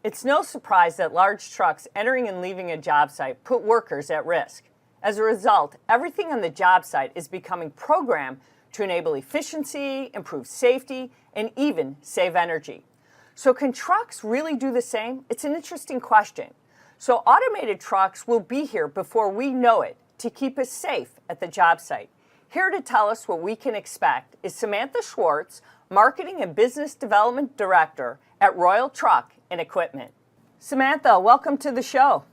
It's no surprise that large trucks entering and leaving a job site put workers at risk. As a result, everything on the job site is becoming programmed to enable efficiency, improve safety, and even save energy. So can trucks really do the same? It's an interesting question. So automated trucks will be here before we know it to keep us safe at the job site. Here to tell us what we can expect is Samantha Schwartz, Marketing and Business Development Director at Royal Truck and Equipment. Samantha, welcome to the show.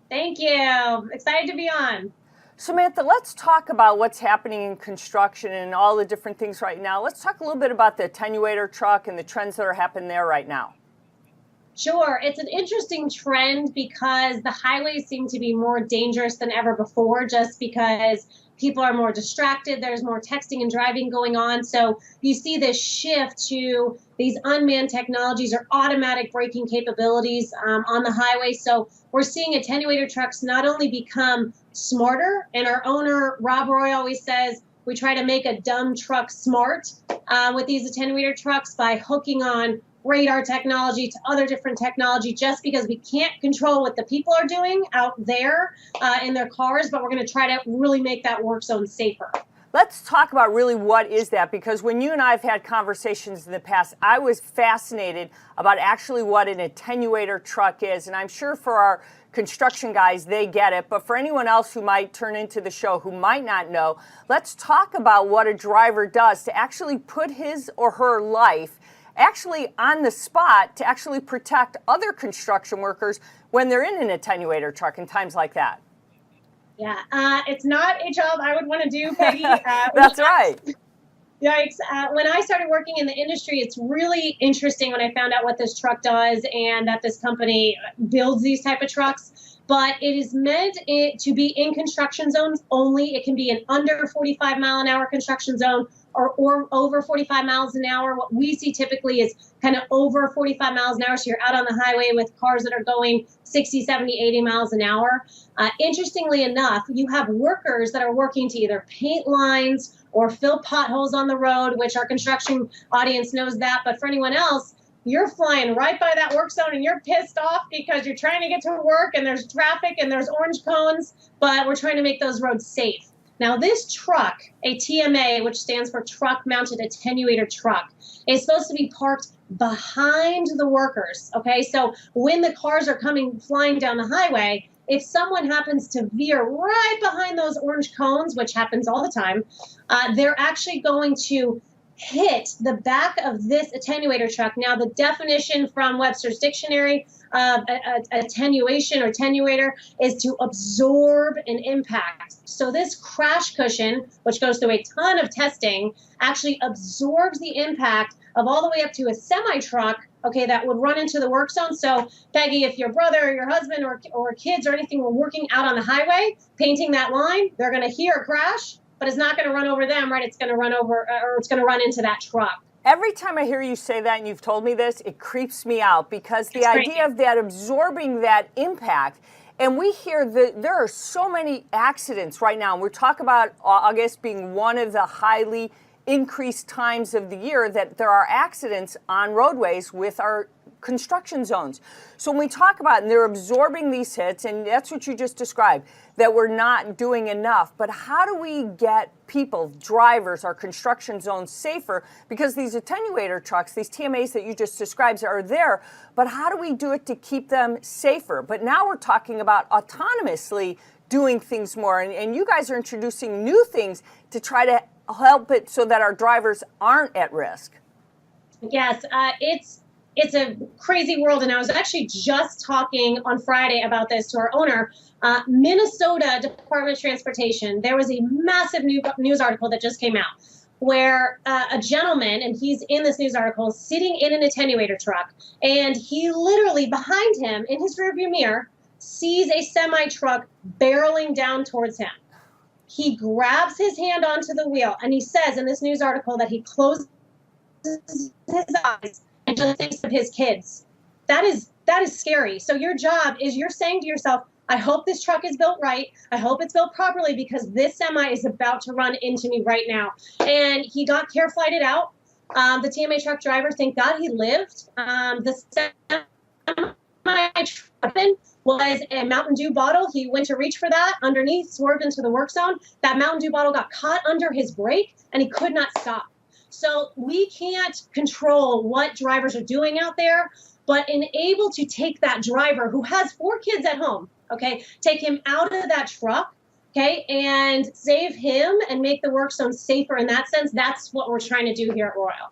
Thank you. Excited to be on. Samantha, let's talk about what's happening in construction and all the different things right now. Let's talk a little bit about the attenuator truck and the trends that are happening there right now. Sure. It's an interesting trend because the highways seem to be more dangerous than ever before, just because people are more distracted. There's more texting and driving going on. So you see this shift to these unmanned technologies or automatic braking capabilities on the highway. So we're seeing attenuator trucks not only become smarter, and our owner, Rob Roy, always says we try to make a dumb truck smart with these attenuator trucks by hooking on radar technology to other different technology, just because we can't control what the people are doing out there in their cars, but we're going to try to really make that work zone safer. Let's talk about really what is that, because when you and I have had conversations in the past, I was fascinated about actually what an attenuator truck is. And I'm sure for our construction guys, they get it. But for anyone else who might turn into the show who might not know, let's talk about what a driver does to actually put his or her life actually on the spot to actually protect other construction workers when they're in an attenuator truck in times like that. Yeah, it's not a job I would want to do, Peggy. That's right. Yikes. When I started working in the industry, it's really interesting when I found out what this truck does and that this company builds these type of trucks. But it is meant to be in construction zones only. It can be an under 45 mile an hour construction zone or over 45 miles an hour. What we see typically is kind of over 45 miles an hour. So you're out on the highway with cars that are going 60, 70, 80 miles an hour. Interestingly enough, you have workers that are working to either paint lines or fill potholes on the road, which our construction audience knows that. But for anyone else, you're flying right by that work zone and you're pissed off because you're trying to get to work and there's traffic and there's orange cones, but we're trying to make those roads safe. Now, this truck, a TMA, which stands for Truck Mounted Attenuator Truck, is supposed to be parked behind the workers, okay? So when the cars are coming flying down the highway, if someone happens to veer right behind those orange cones, which happens all the time, they're actually going to hit the back of this attenuator truck. Now, the definition from Webster's Dictionary of attenuation or attenuator is to absorb an impact. So this crash cushion, which goes through a ton of testing, actually absorbs the impact of all the way up to a semi-truck, okay, that would run into the work zone. So, Peggy, if your brother or your husband or kids or anything were working out on the highway, painting that line, they're going to hear a crash, but it's not going to run over them, right? It's going to run over, or it's going to run into that truck. Every time I hear you say that, and you've told me this, it creeps me out, because the idea of that absorbing that impact, and we hear that there are so many accidents right now, and we're talking about August being one of the highly increased times of the year that there are accidents on roadways with our construction zones. So when we talk about, and they're absorbing these hits, and that's what you just described, that we're not doing enough. But how do we get people, drivers, our construction zones safer? Because these attenuator trucks, these TMAs that you just described are there, but how do we do it to keep them safer? But now we're talking about autonomously doing things more, and you guys are introducing new things to try to help it so that our drivers aren't at risk. Yes, it's a crazy world, and I was actually just talking on Friday about this to our owner. Minnesota Department of Transportation, there was a massive news article that just came out where a gentleman, and he's in this news article, sitting in an attenuator truck, and he literally, behind him, in his rearview mirror, sees a semi-truck barreling down towards him. He grabs his hand onto the wheel, and he says in this news article that he closes his eyes and just thinks of his kids. That is scary. So your job is, you're saying to yourself, I hope this truck is built right. I hope it's built properly, because this semi is about to run into me right now. And he got care flighted out. The TMA truck driver, thank God he lived. The my weapon was a Mountain Dew bottle. He went to reach for that underneath, swerved into the work zone. That Mountain Dew bottle got caught under his brake and he could not stop. So we can't control what drivers are doing out there, but able to take that driver who has 4 kids at home, okay, take him out of that truck, okay, and save him and make the work zone safer in that sense. That's what we're trying to do here at Royal.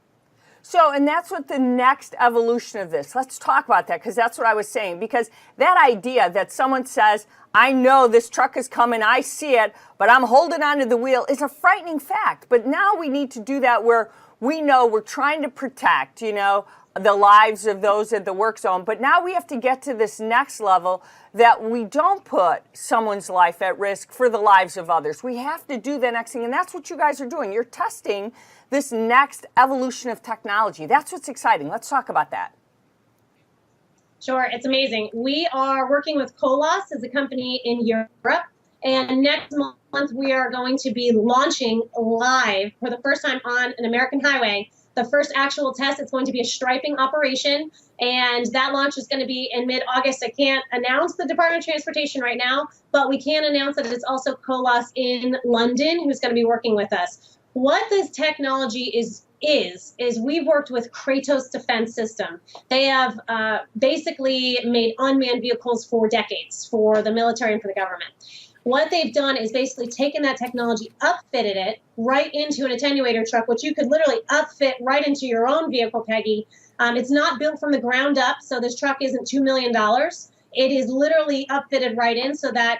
So, and that's what the next evolution of this. Let's talk about that, because that's what I was saying. Because that idea that someone says, I know this truck is coming, I see it, but I'm holding onto the wheel is a frightening fact. But now we need to do that where we know we're trying to protect, you know, the lives of those at the work zone. But now we have to get to this next level that we don't put someone's life at risk for the lives of others. We have to do the next thing. And that's what you guys are doing. You're testing this next evolution of technology. That's what's exciting. Let's talk about that. Sure, it's amazing. We are working with Colas as a company in Europe. And next month, we are going to be launching live for the first time on an American highway. The first actual test, it's going to be a striping operation, and that launch is going to be in mid-August. I can't announce the Department of Transportation right now, but we can announce that it's also Colas in London who's going to be working with us. What this technology is we've worked with Kratos Defense System. They have basically made unmanned vehicles for decades for the military and for the government. What they've done is basically taken that technology, upfitted it right into an attenuator truck, which you could literally upfit right into your own vehicle, Peggy. It's not built from the ground up, so this truck isn't $2 million. It is literally upfitted right in so that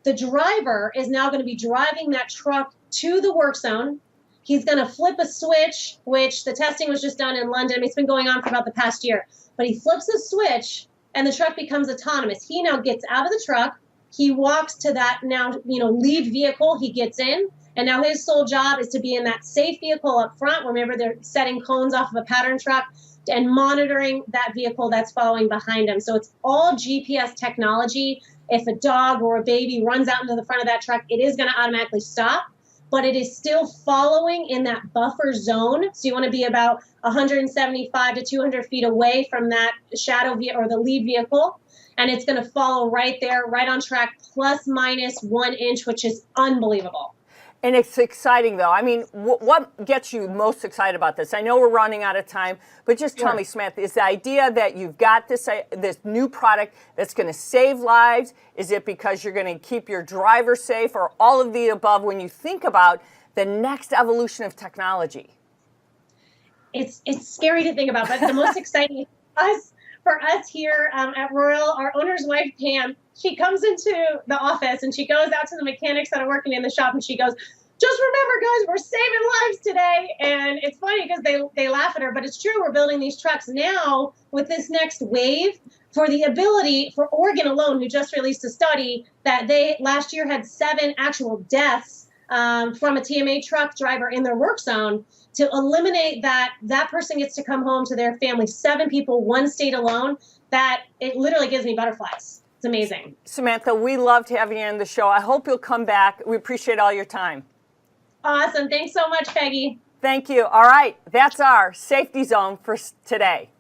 the driver is now going to be driving that truck to the work zone. He's going to flip a switch, which the testing was just done in London. I mean, it's been going on for about the past year. But he flips a switch, and the truck becomes autonomous. He now gets out of the truck. He walks to that now, lead vehicle. He gets in, and now his sole job is to be in that safe vehicle up front. Remember, they're setting cones off of a pattern truck and monitoring that vehicle that's following behind him. So it's all GPS technology. If a dog or a baby runs out into the front of that truck, it is going to automatically stop, but it is still following in that buffer zone. So you want to be about 175 to 200 feet away from that shadow or the lead vehicle. And it's going to follow right there, right on track, plus minus 1 inch, which is unbelievable. And it's exciting, though. I mean, what gets you most excited about this? I know we're running out of time, but just tell me, Samantha, is the idea that you've got this new product that's going to save lives? Is it because you're going to keep your driver safe, or all of the above when you think about the next evolution of technology? It's scary to think about, but the most exciting for us here at Royal, our owner's wife, Pam, she comes into the office and she goes out to the mechanics that are working in the shop and she goes, just remember, guys, we're saving lives today. And it's funny because they laugh at her, but it's true. We're building these trucks now with this next wave for the ability for Oregon alone, who just released a study that they last year had 7 actual deaths from a TMA truck driver in their work zone. To eliminate that person gets to come home to their family, 7 people, 1 state alone, that it literally gives me butterflies. It's amazing. Samantha, we loved having you on the show. I hope you'll come back. We appreciate all your time. Awesome. Thanks so much, Peggy. Thank you. All right. That's our safety zone for today.